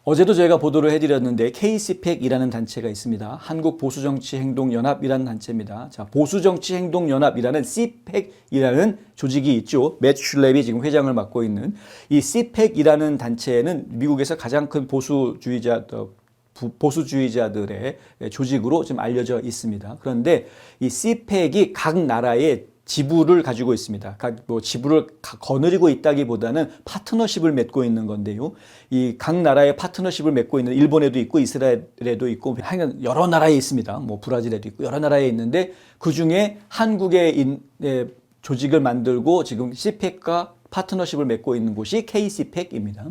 어제도 저희가 보도를 해드렸는데 KCPAC이라는 단체가 있습니다. 한국보수정치행동연합이라는 단체입니다. 자, 보수정치행동연합이라는 CPAC이라는 조직이 있죠. 맷 슐랩이 지금 회장을 맡고 있는 이 CPAC이라는 단체는 미국에서 가장 큰 보수주의자들의 조직으로 좀 알려져 있습니다. 그런데 이 CPAC이 각 나라의 지부를 가지고 있습니다. 지부를 거느리고 있다기보다는 파트너십을 맺고 있는 건데요. 이 각 나라의 파트너십을 맺고 있는 일본에도 있고 이스라엘에도 있고 하여간 여러 나라에 있습니다. 뭐 브라질에도 있고 여러 나라에 있는데 그 중에 한국의 조직을 만들고 지금 CPAC과 파트너십을 맺고 있는 곳이 KCPAC입니다.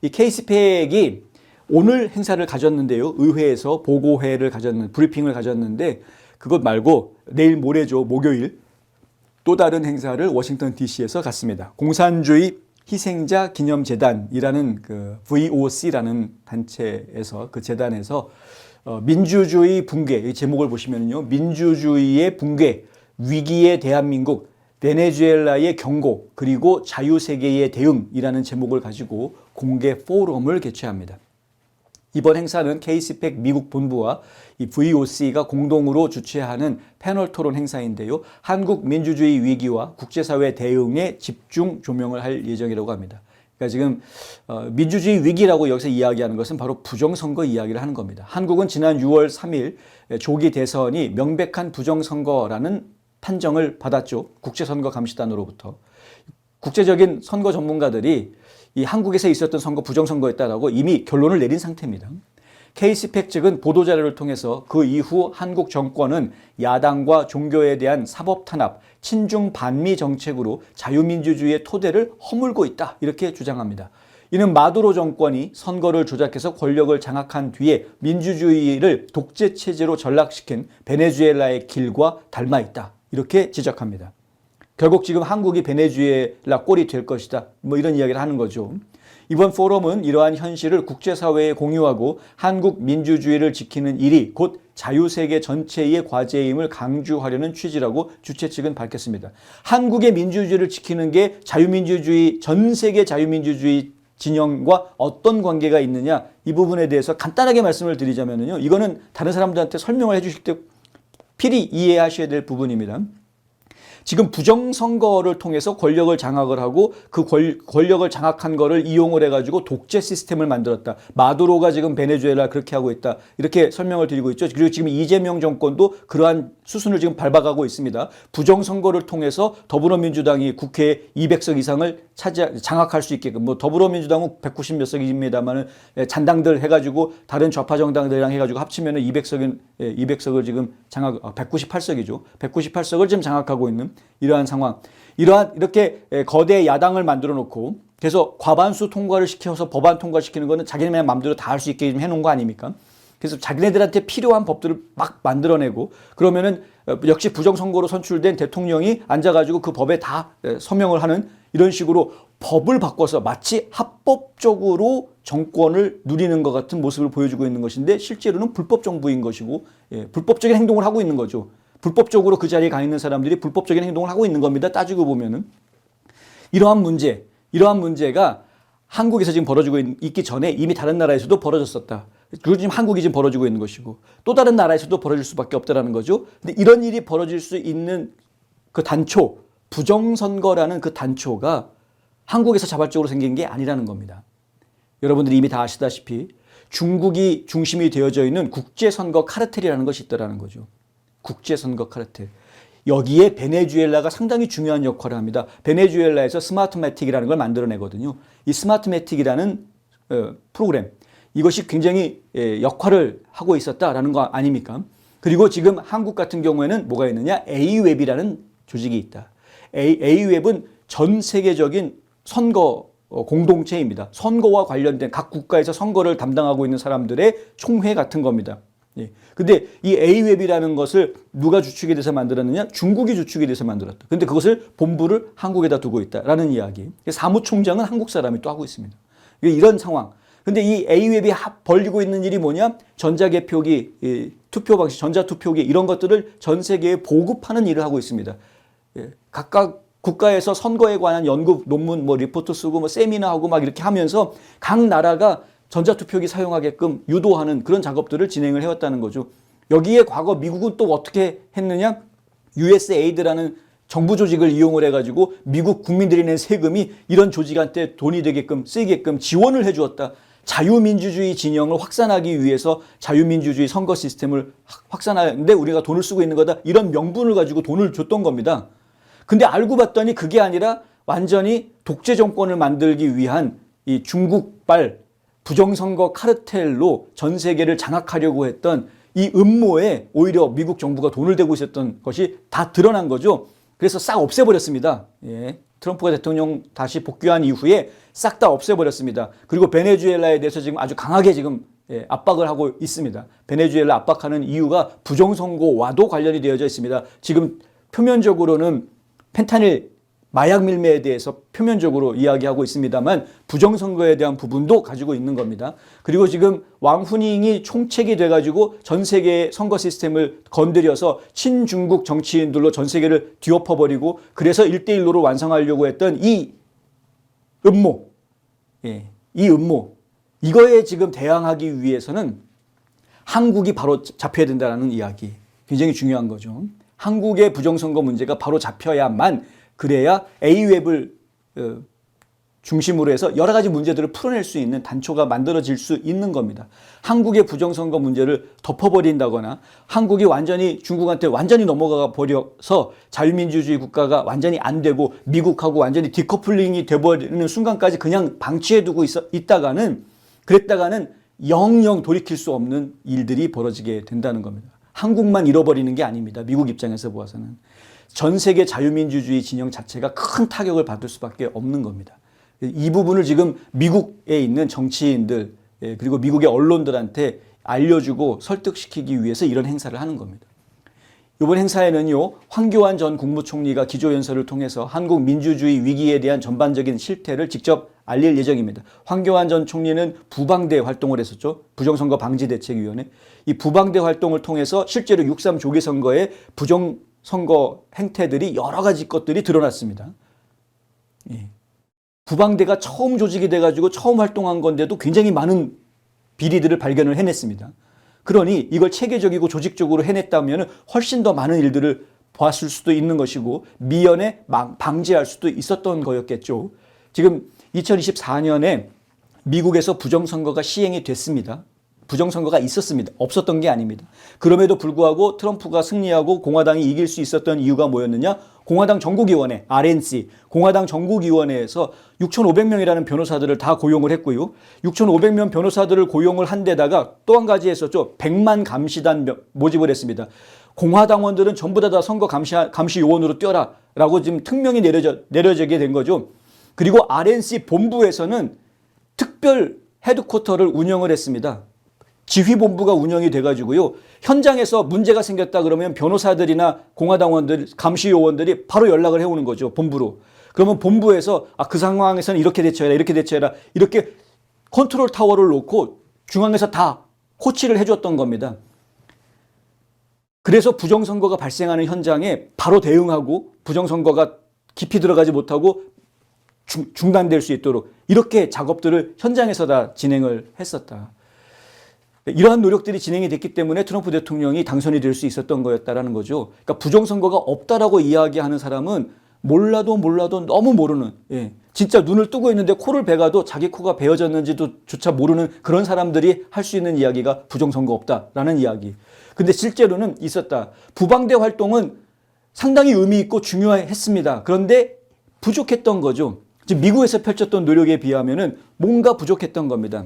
이 KCPAC이 오늘 행사를 가졌는데요. 의회에서 브리핑을 가졌는데 그것 말고 내일 모레죠. 목요일 또 다른 행사를 워싱턴 DC에서 갔습니다. 공산주의 희생자 기념재단이라는 그 VOC라는 단체에서 그 재단에서 민주주의 붕괴, 이 제목을 보시면요. 민주주의의 붕괴, 위기의 대한민국, 베네수엘라의 경고, 그리고 자유세계의 대응이라는 제목을 가지고 공개 포럼을 개최합니다. 이번 행사는 KCPAC 미국 본부와 이 VOC가 공동으로 주최하는 패널 토론 행사인데요. 한국 민주주의 위기와 국제사회 대응에 집중 조명을 할 예정이라고 합니다. 그러니까 지금 민주주의 위기라고 여기서 이야기하는 것은 바로 부정선거 이야기를 하는 겁니다. 한국은 지난 6월 3일 조기 대선이 명백한 부정선거라는 판정을 받았죠. 국제선거감시단으로부터. 국제적인 선거 전문가들이 이 한국에서 있었던 선거 부정선거였다라고 이미 결론을 내린 상태입니다. KCPAC 측은 보도자료를 통해서 그 이후 한국 정권은 야당과 종교에 대한 사법 탄압, 친중 반미 정책으로 자유민주주의의 토대를 허물고 있다. 이렇게 주장합니다. 이는 마두로 정권이 선거를 조작해서 권력을 장악한 뒤에 민주주의를 독재 체제로 전락시킨 베네수엘라의 길과 닮아 있다. 이렇게 지적합니다. 결국 지금 한국이 베네수엘라 꼴이 될 것이다. 뭐 이런 이야기를 하는 거죠. 이번 포럼은 이러한 현실을 국제사회에 공유하고 한국 민주주의를 지키는 일이 곧 자유세계 전체의 과제임을 강조하려는 취지라고 주최 측은 밝혔습니다. 한국의 민주주의를 지키는 게 전 세계 자유민주주의 진영과 어떤 관계가 있느냐, 이 부분에 대해서 간단하게 말씀을 드리자면요. 이거는 다른 사람들한테 설명을 해주실 때 필히 이해하셔야 될 부분입니다. 지금 부정선거를 통해서 권력을 장악을 하고 그 권력을 장악한 거를 이용을 해가지고 독재 시스템을 만들었다. 마두로가 지금 베네수엘라 그렇게 하고 있다. 이렇게 설명을 드리고 있죠. 그리고 지금 이재명 정권도 그러한 수순을 지금 밟아가고 있습니다. 부정선거를 통해서 더불어민주당이 국회에 200석 이상을 장악할 수 있게끔, 뭐 더불어민주당은 190 몇 석입니다만은 잔당들 해가지고 다른 좌파 정당들이랑 해가지고 합치면은 200석을 지금 198석이죠. 198석을 지금 장악하고 있는 이러한 상황. 이렇게 거대 야당을 만들어 놓고 그래서 과반수 통과를 시켜서 법안 통과시키는 거는 자기네 마음대로 다 할 수 있게 해놓은 거 아닙니까? 그래서 자기네들한테 필요한 법들을 막 만들어내고 그러면은 역시 부정선거로 선출된 대통령이 앉아가지고 그 법에 다 서명을 하는 이런 식으로 법을 바꿔서 마치 합법적으로 정권을 누리는 것 같은 모습을 보여주고 있는 것인데 실제로는 불법 정부인 것이고 불법적인 행동을 하고 있는 거죠. 불법적으로 그 자리에 가 있는 사람들이 불법적인 행동을 하고 있는 겁니다. 따지고 보면은. 이러한 문제가 한국에서 지금 벌어지고 있기 전에 이미 다른 나라에서도 벌어졌었다. 그리고 지금 한국이 지금 벌어지고 있는 것이고 또 다른 나라에서도 벌어질 수밖에 없다라는 거죠. 근데 이런 일이 벌어질 수 있는 그 단초, 부정선거라는 그 단초가 한국에서 자발적으로 생긴 게 아니라는 겁니다. 여러분들이 이미 다 아시다시피 중국이 중심이 되어져 있는 국제선거 카르텔이라는 것이 있더라는 거죠. 국제선거 카르텔. 여기에 베네수엘라가 상당히 중요한 역할을 합니다. 베네수엘라에서 스마트매틱이라는 걸 만들어내거든요. 이 스마트매틱이라는 프로그램, 이것이 굉장히 역할을 하고 있었다라는 거 아닙니까? 그리고 지금 한국 같은 경우에는 뭐가 있느냐? A웹이라는 조직이 있다. A웹은 전 세계적인 선거 공동체입니다. 선거와 관련된 각 국가에서 선거를 담당하고 있는 사람들의 총회 같은 겁니다. 근데 이 A웹이라는 것을 누가 주축이 돼서 만들었느냐? 중국이 주축이 돼서 만들었다. 근데 그것을 본부를 한국에다 두고 있다라는 이야기. 사무총장은 한국 사람이 또 하고 있습니다. 이런 상황. 근데 이 A웹이 벌리고 있는 일이 뭐냐? 전자개표기, 투표 방식, 전자투표기 이런 것들을 전 세계에 보급하는 일을 하고 있습니다. 각각 국가에서 선거에 관한 연구 논문, 리포트 쓰고 세미나하고 막 이렇게 하면서 각 나라가 전자투표기 사용하게끔 유도하는 그런 작업들을 진행을 해왔다는 거죠. 여기에 과거 미국은 또 어떻게 했느냐? USAID라는 정부 조직을 이용을 해가지고 미국 국민들이 낸 세금이 이런 조직한테 돈이 되게끔 쓰이게끔 지원을 해주었다. 자유민주주의 진영을 확산하기 위해서 자유민주주의 선거 시스템을 확산하는데 우리가 돈을 쓰고 있는 거다. 이런 명분을 가지고 돈을 줬던 겁니다. 근데 알고 봤더니 그게 아니라 완전히 독재 정권을 만들기 위한 이 중국발 부정선거 카르텔로 전 세계를 장악하려고 했던 이 음모에 오히려 미국 정부가 돈을 대고 있었던 것이 다 드러난 거죠. 그래서 싹 없애버렸습니다. 예. 트럼프가 대통령 다시 복귀한 이후에 싹 다 없애버렸습니다. 그리고 베네수엘라에 대해서 지금 아주 강하게 지금 압박을 하고 있습니다. 베네수엘라 압박하는 이유가 부정선거와도 관련이 되어져 있습니다. 지금 표면적으로는 펜타닐 마약 밀매에 대해서 표면적으로 이야기하고 있습니다만 부정선거에 대한 부분도 가지고 있는 겁니다. 그리고 지금 왕후닝이 총책이 돼가지고 전 세계의 선거 시스템을 건드려서 친중국 정치인들로 전 세계를 뒤엎어버리고 그래서 1대1로를 완성하려고 했던 이 음모, 이 음모, 이거에 지금 대항하기 위해서는 한국이 바로 잡혀야 된다는 이야기, 굉장히 중요한 거죠. 한국의 부정선거 문제가 바로 잡혀야만 그래야 A웹을 중심으로 해서 여러 가지 문제들을 풀어낼 수 있는 단초가 만들어질 수 있는 겁니다. 한국의 부정선거 문제를 덮어버린다거나 한국이 완전히 중국한테 완전히 넘어가 버려서 자유민주주의 국가가 완전히 안 되고 미국하고 완전히 디커플링이 돼버리는 순간까지 그냥 방치해두고 있다가는 그랬다가는 영영 돌이킬 수 없는 일들이 벌어지게 된다는 겁니다. 한국만 잃어버리는 게 아닙니다. 미국 입장에서 보아서는. 전 세계 자유민주주의 진영 자체가 큰 타격을 받을 수밖에 없는 겁니다. 이 부분을 지금 미국에 있는 정치인들 그리고 미국의 언론들한테 알려주고 설득시키기 위해서 이런 행사를 하는 겁니다. 이번 행사에는요, 황교안 전 국무총리가 기조연설을 통해서 한국 민주주의 위기에 대한 전반적인 실태를 직접 알릴 예정입니다. 황교안 전 총리는 부방대 활동을 했었죠. 부정선거 방지대책위원회. 이 부방대 활동을 통해서 실제로 6.3 조기선거의 부정선거 행태들이 여러 가지 것들이 드러났습니다. 예. 부방대가 처음 조직이 돼가지고 처음 활동한 건데도 굉장히 많은 비리들을 발견을 해냈습니다. 그러니 이걸 체계적이고 조직적으로 해냈다면 훨씬 더 많은 일들을 보았을 수도 있는 것이고 미연에 방지할 수도 있었던 거였겠죠. 지금 2024년에 미국에서 부정선거가 시행이 됐습니다. 부정선거가 있었습니다. 없었던 게 아닙니다. 그럼에도 불구하고 트럼프가 승리하고 공화당이 이길 수 있었던 이유가 뭐였느냐? 공화당 전국위원회, RNC, 공화당 전국위원회에서 6,500명이라는 변호사들을 다 고용을 했고요. 6,500명 변호사들을 고용을 한 데다가 또 한 가지 했었죠. 100만 감시단 모집을 했습니다. 공화당원들은 전부 다 선거 감시 요원으로 뛰어라 라고 지금 특명이 내려지게 된 거죠. 그리고 RNC 본부에서는 특별 헤드쿼터를 운영을 했습니다. 지휘본부가 운영이 돼가지고요. 현장에서 문제가 생겼다 그러면 변호사들이나 공화당원들, 감시요원들이 바로 연락을 해오는 거죠. 본부로. 그러면 본부에서 그 상황에서는 이렇게 대처해라, 이렇게 대처해라, 이렇게 컨트롤 타워를 놓고 중앙에서 다 코치를 해줬던 겁니다. 그래서 부정선거가 발생하는 현장에 바로 대응하고 부정선거가 깊이 들어가지 못하고 중단될 수 있도록 이렇게 작업들을 현장에서 다 진행을 했었다. 이러한 노력들이 진행이 됐기 때문에 트럼프 대통령이 당선이 될 수 있었던 거였다라는 거죠. 그러니까 부정선거가 없다라고 이야기하는 사람은 몰라도 너무 모르는, 진짜 눈을 뜨고 있는데 코를 베가도 자기 코가 베어졌는지도 조차 모르는 그런 사람들이 할 수 있는 이야기가 부정선거 없다라는 이야기. 근데 실제로는 있었다. 부방대 활동은 상당히 의미 있고 중요했습니다. 그런데 부족했던 거죠. 지금 미국에서 펼쳤던 노력에 비하면은 뭔가 부족했던 겁니다.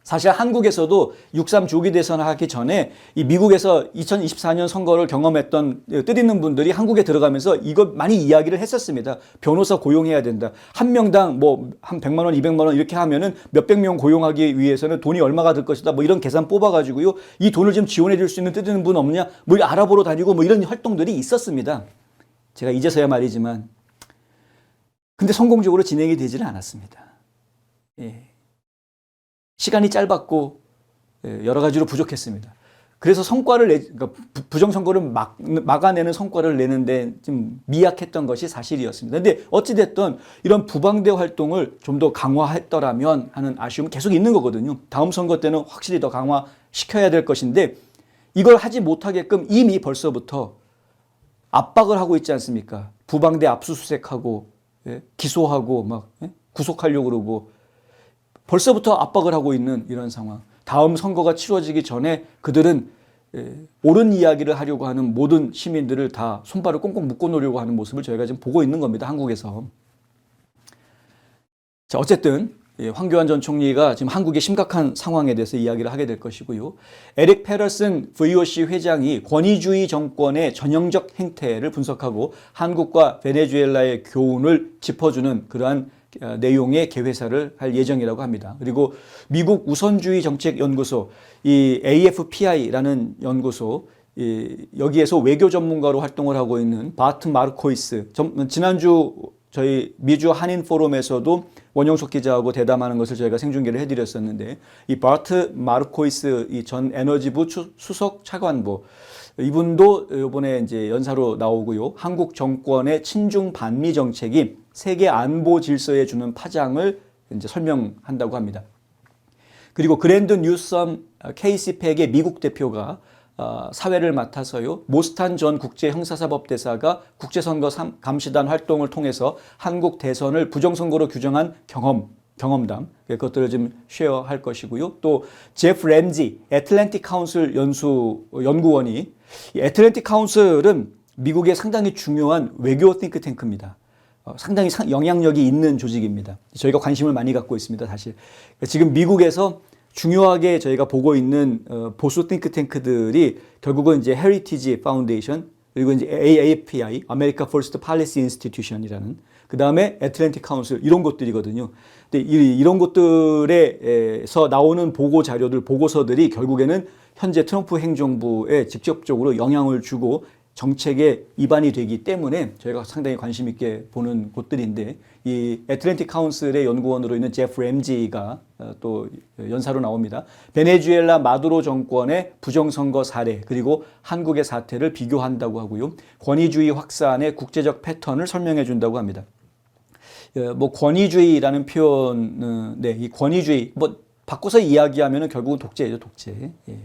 사실 한국에서도 6.3 조기 대선을 하기 전에 이 미국에서 2024년 선거를 경험했던 뜻있는 분들이 한국에 들어가면서 이거 많이 이야기를 했었습니다. 변호사 고용해야 된다. 한 명당 뭐 한 100만 원, 200만 원 이렇게 하면은 몇백 명 고용하기 위해서는 돈이 얼마가 들 것이다. 뭐 이런 계산 뽑아가지고요. 이 돈을 좀 지원해 줄 수 있는 뜻있는 분 없냐? 뭐 알아보러 다니고 뭐 이런 활동들이 있었습니다. 제가 이제서야 말이지만. 근데 성공적으로 진행이 되지는 않았습니다. 예. 시간이 짧았고 여러 가지로 부족했습니다. 그래서 그러니까 부정선거를 막아내는 성과를 내는데 좀 미약했던 것이 사실이었습니다. 근데 어찌됐든 이런 부방대 활동을 좀 더 강화했더라면 하는 아쉬움은 계속 있는 거거든요. 다음 선거 때는 확실히 더 강화시켜야 될 것인데 이걸 하지 못하게끔 이미 벌써부터 압박을 하고 있지 않습니까? 부방대 압수수색하고, 예? 기소하고 막, 예? 구속하려고 그러고 벌써부터 압박을 하고 있는 이런 상황. 다음 선거가 치러지기 전에 그들은 옳은 이야기를 하려고 하는 모든 시민들을 다 손발을 꽁꽁 묶어 놓으려고 하는 모습을 저희가 지금 보고 있는 겁니다. 한국에서. 자, 어쨌든 황교안 전 총리가 지금 한국의 심각한 상황에 대해서 이야기를 하게 될 것이고요. 에릭 페러슨 VOC 회장이 권위주의 정권의 전형적 행태를 분석하고 한국과 베네수엘라의 교훈을 짚어주는 그러한 내용의 개회사를 할 예정이라고 합니다. 그리고 미국 우선주의 정책연구소, 이 AFPI라는 연구소, 여기에서 외교 전문가로 활동을 하고 있는 바트 마르코이스, 지난주 저희 미주 한인 포럼에서도 원영석 기자하고 대담하는 것을 저희가 생중계를 해드렸었는데, 이 바트 마르코이스 이 전 에너지부 수석 차관보, 이분도 이번에 이제 연사로 나오고요. 한국 정권의 친중 반미 정책이 세계 안보 질서에 주는 파장을 이제 설명한다고 합니다. 그리고 그랜드 뉴섬 KC팩의 미국 대표가 사회를 맡아서요. 모스탄 전 국제형사사법대사가 국제선거 감시단 활동을 통해서 한국 대선을 부정선거로 규정한 경험담, 그것들을 좀 쉐어할 것이고요. 또 제프 램지 애틀랜틱 카운슬 연구원이, 이 애틀랜틱 카운슬은 미국의 상당히 중요한 외교 띵크탱크입니다. 상당히 영향력이 있는 조직입니다. 저희가 관심을 많이 갖고 있습니다, 사실. 지금 미국에서 중요하게 저희가 보고 있는 보수 띵크탱크들이 결국은 이제 헤리티지 파운데이션, 그리고 이제 AAPI, 아메리카 퍼스트 팔리시 인스티튜션이라는, 그 다음에 애틀랜틱 카운슬, 이런 것들이거든요. 근데 이런 것들에서 나오는 보고 자료들, 보고서들이 결국에는 현재 트럼프 행정부에 직접적으로 영향을 주고 정책에 입안이 되기 때문에 저희가 상당히 관심 있게 보는 곳들인데, 이 애틀랜틱 카운슬의 연구원으로 있는 제프 램지가 또 연사로 나옵니다. 베네수엘라 마두로 정권의 부정선거 사례, 그리고 한국의 사태를 비교한다고 하고요. 권위주의 확산의 국제적 패턴을 설명해 준다고 합니다. 뭐 권위주의라는 표현, 네, 이 권위주의 뭐 바꿔서 이야기하면은 결국은 독재예요, 독재. 예.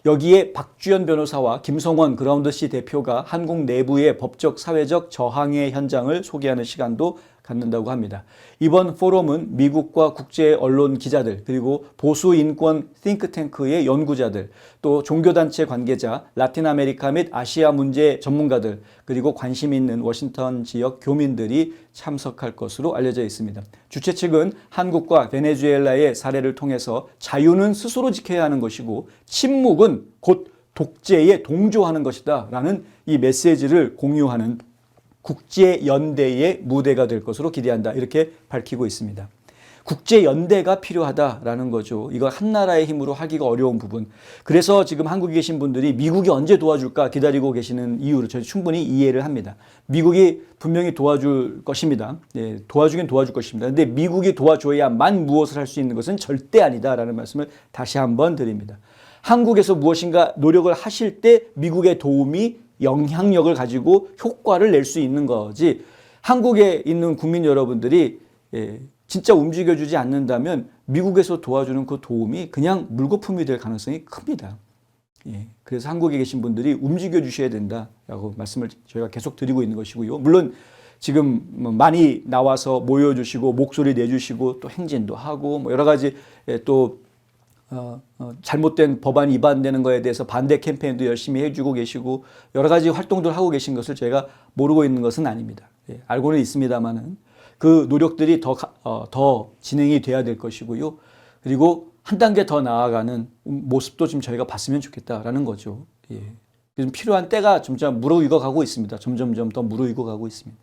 여기에 박주연 변호사와 김성원 그라운드C 대표가 한국 내부의 법적 사회적 저항의 현장을 소개하는 시간도 갖는다고 합니다. 이번 포럼은 미국과 국제 언론 기자들, 그리고 보수 인권 띵크탱크의 연구자들, 또 종교단체 관계자, 라틴 아메리카 및 아시아 문제 전문가들, 그리고 관심 있는 워싱턴 지역 교민들이 참석할 것으로 알려져 있습니다. 주최 측은 한국과 베네수엘라의 사례를 통해서 자유는 스스로 지켜야 하는 것이고 침묵은 곧 독재에 동조하는 것이다 라는 이 메시지를 공유하는 국제연대의 무대가 될 것으로 기대한다, 이렇게 밝히고 있습니다. 국제연대가 필요하다라는 거죠. 이거 한 나라의 힘으로 하기가 어려운 부분. 그래서 지금 한국에 계신 분들이 미국이 언제 도와줄까 기다리고 계시는 이유를 저희 충분히 이해를 합니다. 미국이 분명히 도와줄 것입니다. 네, 도와주긴 도와줄 것입니다. 근데 미국이 도와줘야만 무엇을 할 수 있는 것은 절대 아니다라는 말씀을 다시 한번 드립니다. 한국에서 무엇인가 노력을 하실 때 미국의 도움이 영향력을 가지고 효과를 낼 수 있는 거지, 한국에 있는 국민 여러분들이 진짜 움직여주지 않는다면 미국에서 도와주는 그 도움이 그냥 물거품이 될 가능성이 큽니다. 그래서 한국에 계신 분들이 움직여 주셔야 된다라고 말씀을 저희가 계속 드리고 있는 것이고요. 물론 지금 많이 나와서 모여주시고 목소리 내주시고 또 행진도 하고 뭐 여러 가지 또 잘못된 법안 위반되는 거에 대해서 반대 캠페인도 열심히 해주고 계시고 여러 가지 활동들 하고 계신 것을 제가 모르고 있는 것은 아닙니다. 알고는 있습니다만은 그 노력들이 더 진행이 돼야 될 것이고요. 그리고 한 단계 더 나아가는 모습도 좀 저희가 봤으면 좋겠다라는 거죠. 좀 필요한 때가 점점 무르익어 가고 있습니다. 점점점 더 무르익어 가고 있습니다.